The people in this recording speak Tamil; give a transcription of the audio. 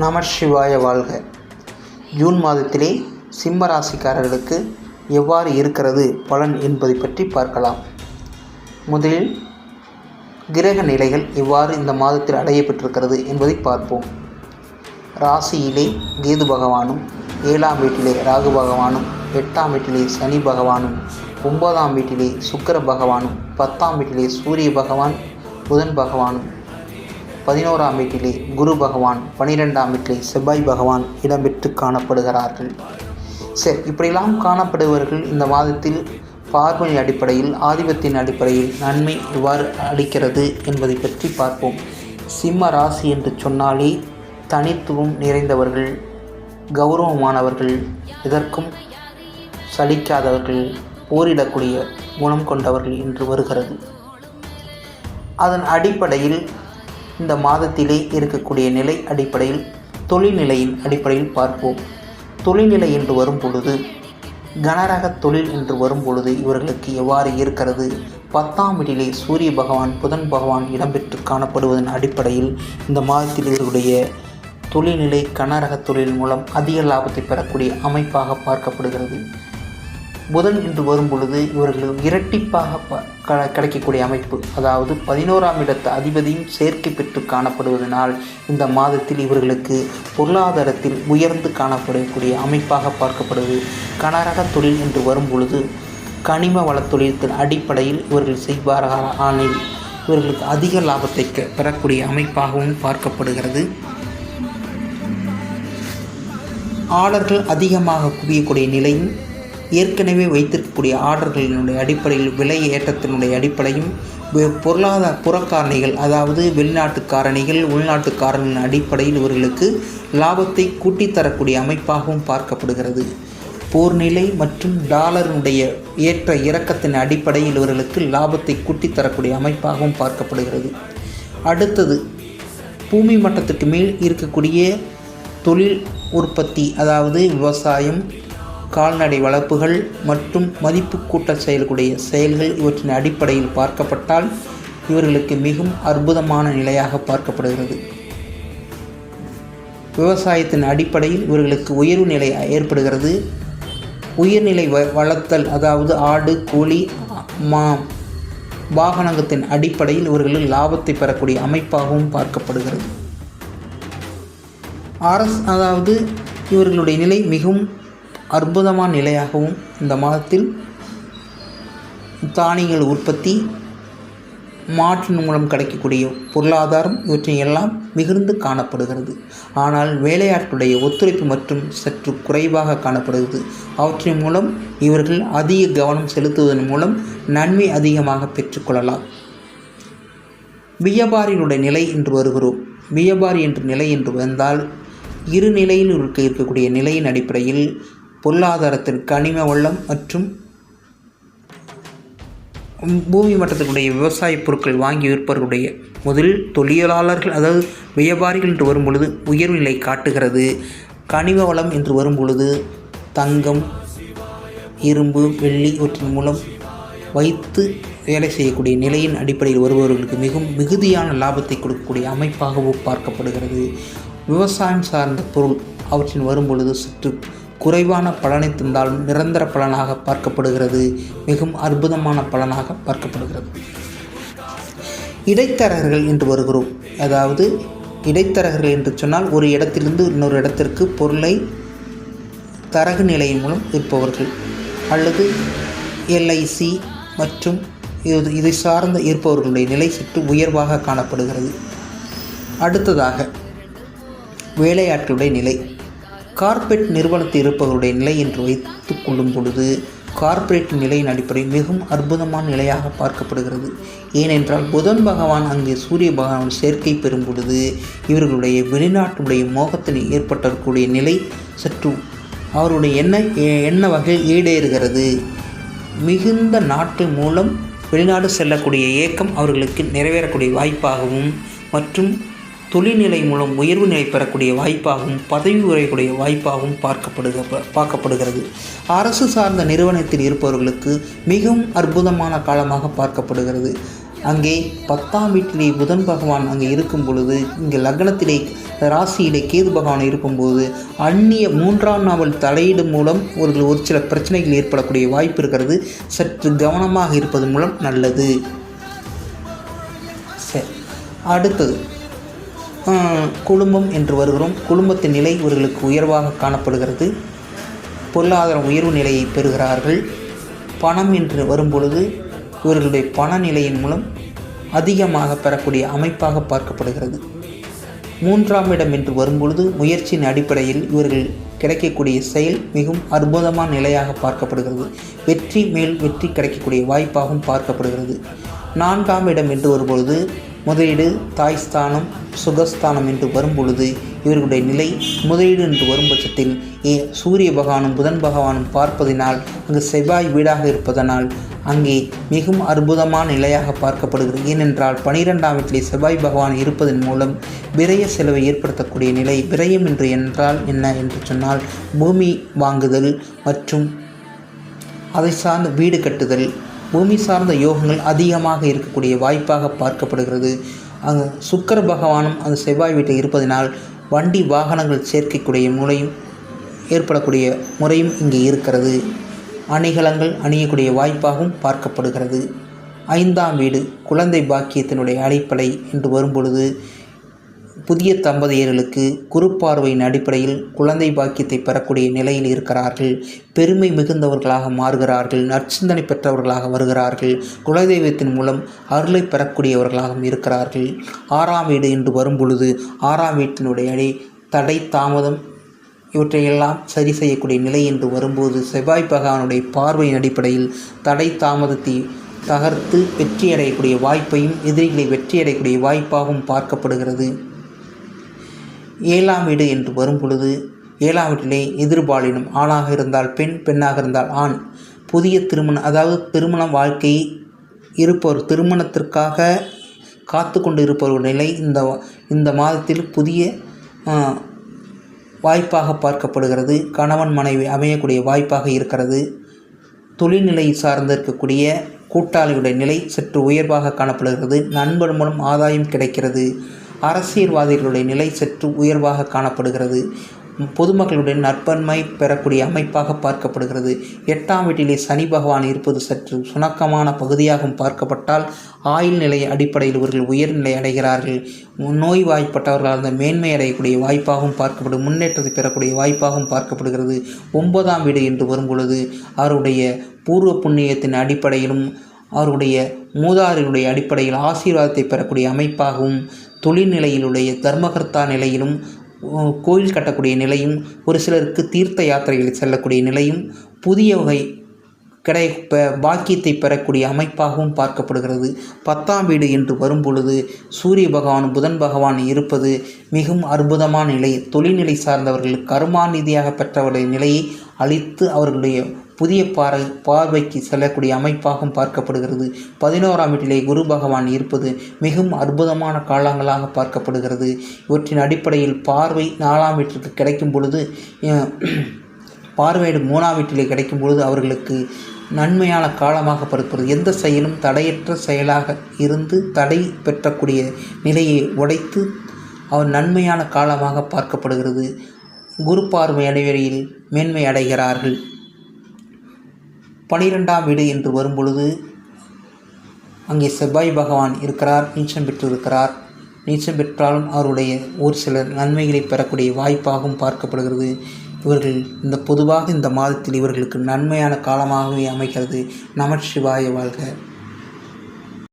நம சிவாய வாழ்க. ஜூன் மாதத்திலே சிம்ம ராசிக்காரர்களுக்கு எவ்வாறு இருக்கிறது பலன் என்பதை பற்றி பார்க்கலாம். முதலில் கிரக நிலைகள் எவ்வாறு இந்த மாதத்தில் அடையப்பட்டிருக்கிறது என்பதை பார்ப்போம். ராசியிலே கேது பகவானும், 7ஆம் வீட்டிலே ராகு பகவானும், 8ஆம் வீட்டிலே சனி பகவானும், 9ஆம் வீட்டிலே சுக்கிர பகவானும், 10ஆம் வீட்டிலே சூரிய பகவான் புதன் பகவானும், 11ஆம் வீட்டிலே குரு பகவான், 12ஆம் வீட்டிலே செவ்வாய் பகவான் இடம்பெற்று காணப்படுகிறார்கள். சரி, இப்படியெல்லாம் காணப்படுபவர்கள் இந்த மாதத்தில் பார்வை அடிப்படையில், ஆதிபத்தின் அடிப்படையில் நன்மை எவ்வாறு அளிக்கிறது என்பதை பற்றி பார்ப்போம். சிம்ம ராசி என்று சொன்னாலே தனித்துவம் நிறைந்தவர்கள், கௌரவமானவர்கள், எதற்கும் சலிக்காதவர்கள், போரிடக்கூடிய குணம் கொண்டவர்கள் என்று வருகிறது. அதன் அடிப்படையில் இந்த மாதத்திலே இருக்கக்கூடிய நிலை அடிப்படையில் தொழில்நிலையின் அடிப்படையில் பார்ப்போம். தொழில்நிலை என்று வரும் பொழுது, கனரக தொழில் என்று வரும் பொழுது இவர்களுக்கு எவ்வாறு இருக்கிறது? 10ஆம் வீட்டிலே சூரிய பகவான் புதன் பகவான் இடம்பெற்று காணப்படுவதன் அடிப்படையில் இந்த மாதத்தில் இவர்களுடைய தொழில்நிலை கனரக தொழில் மூலம் அதிக லாபத்தை பெறக்கூடிய அமைப்பாக பார்க்கப்படுகிறது. புதன் என்று வரும் பொழுது இவர்கள் இரட்டிப்பாக கிடைக்கக்கூடிய அமைப்பு, அதாவது 11ஆம் இடத்து அதிபதியும் சேர்க்கை பெற்று காணப்படுவதனால் இந்த மாதத்தில் இவர்களுக்கு பொருளாதாரத்தில் உயர்ந்து காணப்படக்கூடிய அமைப்பாக பார்க்கப்படுவது. கனரக தொழில் என்று வரும் பொழுது கனிம வள தொழிலத்தின் அடிப்படையில் இவர்கள் செய்வார்கள், ஆனால் இவர்களுக்கு அதிக லாபத்தை பெறக்கூடிய அமைப்பாகவும் பார்க்கப்படுகிறது. ஆர்டர்கள் அதிகமாக குவியக்கூடிய நிலையும், ஏற்கனவே வைத்திருக்கக்கூடிய ஆர்டர்களினுடைய அடிப்படையில் விலை ஏற்றத்தினுடைய அடிப்படையும், பொருளாதார புறக்காரணிகள் அதாவது வெளிநாட்டு காரணிகள் உள்நாட்டு காரணிகளின் அடிப்படையில் இவர்களுக்கு லாபத்தை கூட்டித்தரக்கூடிய அமைப்பாகவும் பார்க்கப்படுகிறது. போர்நிலை மற்றும் டாலரினுடைய ஏற்ற இறக்கத்தின் அடிப்படையில் இவர்களுக்கு லாபத்தை கூட்டித்தரக்கூடிய அமைப்பாகவும் பார்க்கப்படுகிறது. அடுத்தது, பூமி மட்டத்துக்கு மேல் இருக்கக்கூடிய தொழில் உற்பத்தி, அதாவது விவசாயம், கால்நடை வளர்ப்புகள் மற்றும் மதிப்பு கூட்ட செயல்களுடைய செயல்கள் இவற்றின் அடிப்படையில் பார்க்கப்பட்டால் இவர்களுக்கு மிகவும் அற்புதமான நிலையாக பார்க்கப்படுகிறது. விவசாயத்தின் அடிப்படையில் இவர்களுக்கு உயர்வு நிலை ஏற்படுகிறது. உயர்நிலை வளர்த்தல், அதாவது ஆடு, கோழி, வாகனத்தின் அடிப்படையில் இவர்கள் லாபத்தை பெறக்கூடிய அமைப்பாகவும் பார்க்கப்படுகிறது. அதாவது இவர்களுடைய நிலை மிகவும் அற்புதமான நிலையாகவும் இந்த மாதத்தில் தானியங்கள் உற்பத்தி, மாற்றின் மூலம் கிடைக்கக்கூடிய பொருளாதாரம் இவற்றையெல்லாம் மிகுந்து காணப்படுகிறது. ஆனால் வேலையாட்களுடைய ஒத்துழைப்பு மற்றும் சற்று குறைவாக காணப்படுகிறது. அவற்றின் மூலம் இவர்கள் அதிக கவனம் செலுத்துவதன் மூலம் நன்மை அதிகமாக பெற்றுக்கொள்ளலாம். வியாபாரியினுடைய நிலை என்று வருகிறோம். வியாபாரி என்ற நிலை என்று வந்தால் இரு நிலையில் இருக்கக்கூடிய நிலையின் அடிப்படையில் பொருளாதாரத்தில் கனிம வளம் மற்றும் பூமி மட்டத்தினுடைய விவசாய பொருட்கள் வாங்கி விற்பவர்களுடைய முதல் தொழிலாளர்கள், அதாவது வியாபாரிகள் என்று வரும் பொழுது உயர்வு நிலை காட்டுகிறது. கனிம வளம் என்று வரும் பொழுது தங்கம், இரும்பு, வெள்ளி இவற்றின் மூலம் வைத்து வேலை செய்யக்கூடிய நிலையின் அடிப்படையில் வருபவர்களுக்கு மிகவும் மிகுதியான லாபத்தை கொடுக்கக்கூடிய அமைப்பாகவும் பார்க்கப்படுகிறது. விவசாயம் சார்ந்த பொருள் அவற்றின் வரும் பொழுது சற்று குறைவான பலனை தந்தாலும் நிரந்தர பலனாக பார்க்கப்படுகிறது. மிகவும் அற்புதமான பலனாக பார்க்கப்படுகிறது. இடைத்தரகர்கள் என்று வருகிறோம். அதாவது இடைத்தரகர்கள் என்று சொன்னால் ஒரு இடத்திலிருந்து இன்னொரு இடத்திற்கு பொருளை தரகு நிலையின் மூலம் இருப்பவர்கள், அல்லது LIC மற்றும் இதை சார்ந்த இருப்பவர்களுடைய நிலை சற்று உயர்வாக காணப்படுகிறது. அடுத்ததாக வேலையாட்களுடைய நிலை. கார்ப்பரேட் நிறுவனத்தில் இருப்பவருடைய நிலை என்று வைத்து கொள்ளும் பொழுது கார்ப்பரேட் நிலையின் அடிப்படையில் மிகவும் அற்புதமான நிலையாக பார்க்கப்படுகிறது. ஏனென்றால் புதன் பகவான் அங்கே சூரிய பகவான் சேர்க்கை பெறும் பொழுது இவர்களுடைய வெளிநாட்டுடைய மோகத்தில் ஏற்பட்டக்கூடிய நிலை சற்று அவருடைய எண்ண வகையில் ஈடேறுகிறது. மிகுந்த நாட்கள் மூலம் வெளிநாடு செல்லக்கூடிய ஏக்கம் அவர்களுக்கு நிறைவேறக்கூடிய வாய்ப்பாகவும் மற்றும் தொழில்நிலை மூலம் உயர்வு நிலை பெறக்கூடிய வாய்ப்பாகவும் பதவி உயரக்கூடிய வாய்ப்பாகவும் பார்க்கப்படுகிறது. அரசு சார்ந்த நிறுவனத்தில் இருப்பவர்களுக்கு மிகவும் அற்புதமான காலமாக பார்க்கப்படுகிறது. அங்கே 10ஆம் வீட்டிலே புதன் பகவான் அங்கே இருக்கும் பொழுது, இங்கே லக்னத்திலே ராசியிலே கேது பகவான் இருக்கும்போது அந்நிய 3ஆம் நாவல் தலையீடு மூலம் ஒரு சில பிரச்சனைகள் ஏற்படக்கூடிய வாய்ப்பு இருக்கிறது. சற்று கவனமாக இருப்பது மூலம் நல்லது. சரி, அடுத்தது குடும்பம் என்று வருகிறோம். குடும்பத்தின் நிலை இவர்களுக்கு உயர்வாக காணப்படுகிறது. பொருளாதார உயர்வு நிலையை பெறுகிறார்கள். பணம் என்று வரும்பொழுது இவர்களுடைய பண நிலையின் மூலம் அதிகமாக பெறக்கூடிய அமைப்பாக பார்க்கப்படுகிறது. 3ஆம் இடம் என்று வரும்பொழுது முயற்சியின் அடிப்படையில் இவர்கள் கிடைக்கக்கூடிய செயல் மிகவும் அற்புதமான நிலையாக பார்க்கப்படுகிறது. வெற்றி மேல் வெற்றி கிடைக்கக்கூடிய வாய்ப்பாகவும் பார்க்கப்படுகிறது. 4ஆம் இடம் என்று வரும்பொழுது முதலீடு, தாய்ஸ்தானம், சுகஸ்தானம் என்று வரும்பொழுது இவர்களுடைய நிலை முதலீடு என்று வரும் பட்சத்தில் சூரிய பகவானும் புதன் பகவானும் பார்ப்பதினால், அங்கு செவ்வாய் வீடாக இருப்பதனால் அங்கே மிகவும் அற்புதமான நிலையாக பார்க்கப்படுகிறது. ஏனென்றால் 12ஆம் வீட்டிலே செவ்வாய் பகவான் இருப்பதன் மூலம் விரய செலவை ஏற்படுத்தக்கூடிய நிலை. விரயம் என்றால் என்ன என்று சொன்னால், பூமி வாங்குதல் மற்றும் அதை சார்ந்த வீடு கட்டுதல், பூமி சார்ந்த யோகங்கள் அதிகமாக இருக்கக்கூடிய வாய்ப்பாக பார்க்கப்படுகிறது. அங்கு சுக்கிர பகவானும் அந்த செவ்வாய் வீட்டில் இருப்பதனால் வண்டி வாகனங்கள் சேர்க்கக்கூடிய முறையும் ஏற்படக்கூடிய முறையும் இங்கே இருக்கிறது. அணிகலங்கள் அணியக்கூடிய வாய்ப்பாகவும் பார்க்கப்படுகிறது. 5ஆம் வீடு குழந்தை பாக்கியத்தினுடைய அடிப்படை என்று வரும்பொழுது புதிய தம்பதியர்களுக்கு குரு பார்வையின் அடிப்படையில் குழந்தை பாக்கியத்தை பெறக்கூடிய நிலையில் இருக்கிறார்கள். பெருமை மிகுந்தவர்களாக மாறுகிறார்கள். நற்சிந்தனை பெற்றவர்களாக வருகிறார்கள். குலதெய்வத்தின் மூலம் அருளை பெறக்கூடியவர்களாகவும் இருக்கிறார்கள். 6ஆம் வீடு என்று வரும்பொழுது 6ஆம் வீட்டினுடைய தடை தாமதம் இவற்றையெல்லாம் சரி செய்யக்கூடிய நிலை என்று வரும்போது செவ்வாய் பகவானுடைய பார்வையின் அடிப்படையில் தடை தாமதத்தை தகர்த்து வெற்றியடையக்கூடிய வாய்ப்பையும் எதிரிகளை வெற்றியடையக்கூடிய வாய்ப்பாகவும் பார்க்கப்படுகிறது. 7ஆம் வீடு என்று வரும் பொழுது 7ஆம் வீட்டிலே எதிர்பாலினம், ஆணாக இருந்தால் பெண், பெண்ணாக இருந்தால் ஆண், புதிய திருமணம், அதாவது திருமண வாழ்க்கை இருப்பவர், திருமணத்திற்காக காத்து கொண்டு இருப்பவர் நிலை இந்த மாதத்தில் புதிய வாய்ப்பாக பார்க்கப்படுகிறது. கணவன் மனைவி அமையக்கூடிய வாய்ப்பாக இருக்கிறது. தொழில்நிலை சார்ந்து இருக்கக்கூடிய கூட்டாளியுடைய நிலை சற்று உயர்வாக காணப்படுகிறது. நண்பர் மூலம் ஆதாயம் கிடைக்கிறது. அரசியல்வாதிகளுடைய நிலை சற்று உயர்வாக காணப்படுகிறது. பொதுமக்களுடைய நற்பன்மை பெறக்கூடிய அமைப்பாக பார்க்கப்படுகிறது. 8ஆம் வீட்டிலே சனி பகவான் இருப்பது சற்று சுணக்கமான பகுதியாகவும் பார்க்கப்பட்டால் ஆயுள் நிலை அடிப்படையில் இவர்கள் உயர்நிலை அடைகிறார்கள். நோய்வாய்ப்பட்டவர்கள் அந்த மேன்மை அடையக்கூடிய வாய்ப்பாகவும் பார்க்கப்படும். முன்னேற்றத்தை பெறக்கூடிய வாய்ப்பாகவும் பார்க்கப்படுகிறது. 9ஆம் வீடு என்று வரும்பொழுது அவருடைய பூர்வ புண்ணியத்தின் அடிப்படையிலும் அவருடைய மூதாதையருடைய அடிப்படையில் ஆசீர்வாதத்தை பெறக்கூடிய அமைப்பாகவும், தொழில்நிலையிலுடைய தர்மகர்த்தா நிலையிலும், கோயில் கட்டக்கூடிய நிலையும், ஒரு சிலருக்கு தீர்த்த யாத்திரைகளில் செல்லக்கூடிய நிலையும், புதிய வகை பாக்கியத்தை பெறக்கூடிய அமைப்பாகவும் பார்க்கப்படுகிறது. 10ஆம் வீடு என்று வரும்பொழுது சூரிய பகவான் புதன் பகவான் இருப்பது மிகவும் அற்புதமான நிலை. தொழில்நிலை சார்ந்தவர்களுக்கு கர்மாநிதியாக பெற்றவருடைய நிலையை அளித்து அவர்களுடைய புதிய பார்வைக்கு செல்லக்கூடிய அமைப்பாகவும் பார்க்கப்படுகிறது. 11ஆம் வீட்டிலே குரு பகவான் இருப்பது மிகவும் அற்புதமான காலங்களாக பார்க்கப்படுகிறது. இவற்றின் அடிப்படையில் பார்வை 4ஆம் வீட்டிற்கு கிடைக்கும் பொழுது, பார்வையிடும் 3ஆம் வீட்டிலே கிடைக்கும் பொழுது அவர்களுக்கு நன்மையான காலமாக பார்க்கப்படுகிறது. எந்த செயலும் தடையற்ற செயலாக இருந்து தடை பெற்றக்கூடிய நிலையை உடைத்து அவர் நன்மையான காலமாக பார்க்கப்படுகிறது. குரு பார்வை அடைவரையில் மேன்மை அடைகிறார்கள். 12ஆம் வீடு என்று வரும்பொழுது அங்கே செவ்வாய் பகவான் இருக்கிறார், நீச்சம் பெற்றிருக்கிறார். நீச்சம் பெற்றாலும் அவருடைய ஒரு சில நன்மைகளை பெறக்கூடிய வாய்ப்பாகவும் பார்க்கப்படுகிறது. இவர்கள் பொதுவாக இந்த மாதத்தில் இவர்களுக்கு நன்மையான காலமாகவே அமைகிறது. நமச்சிவாய வாழ்க.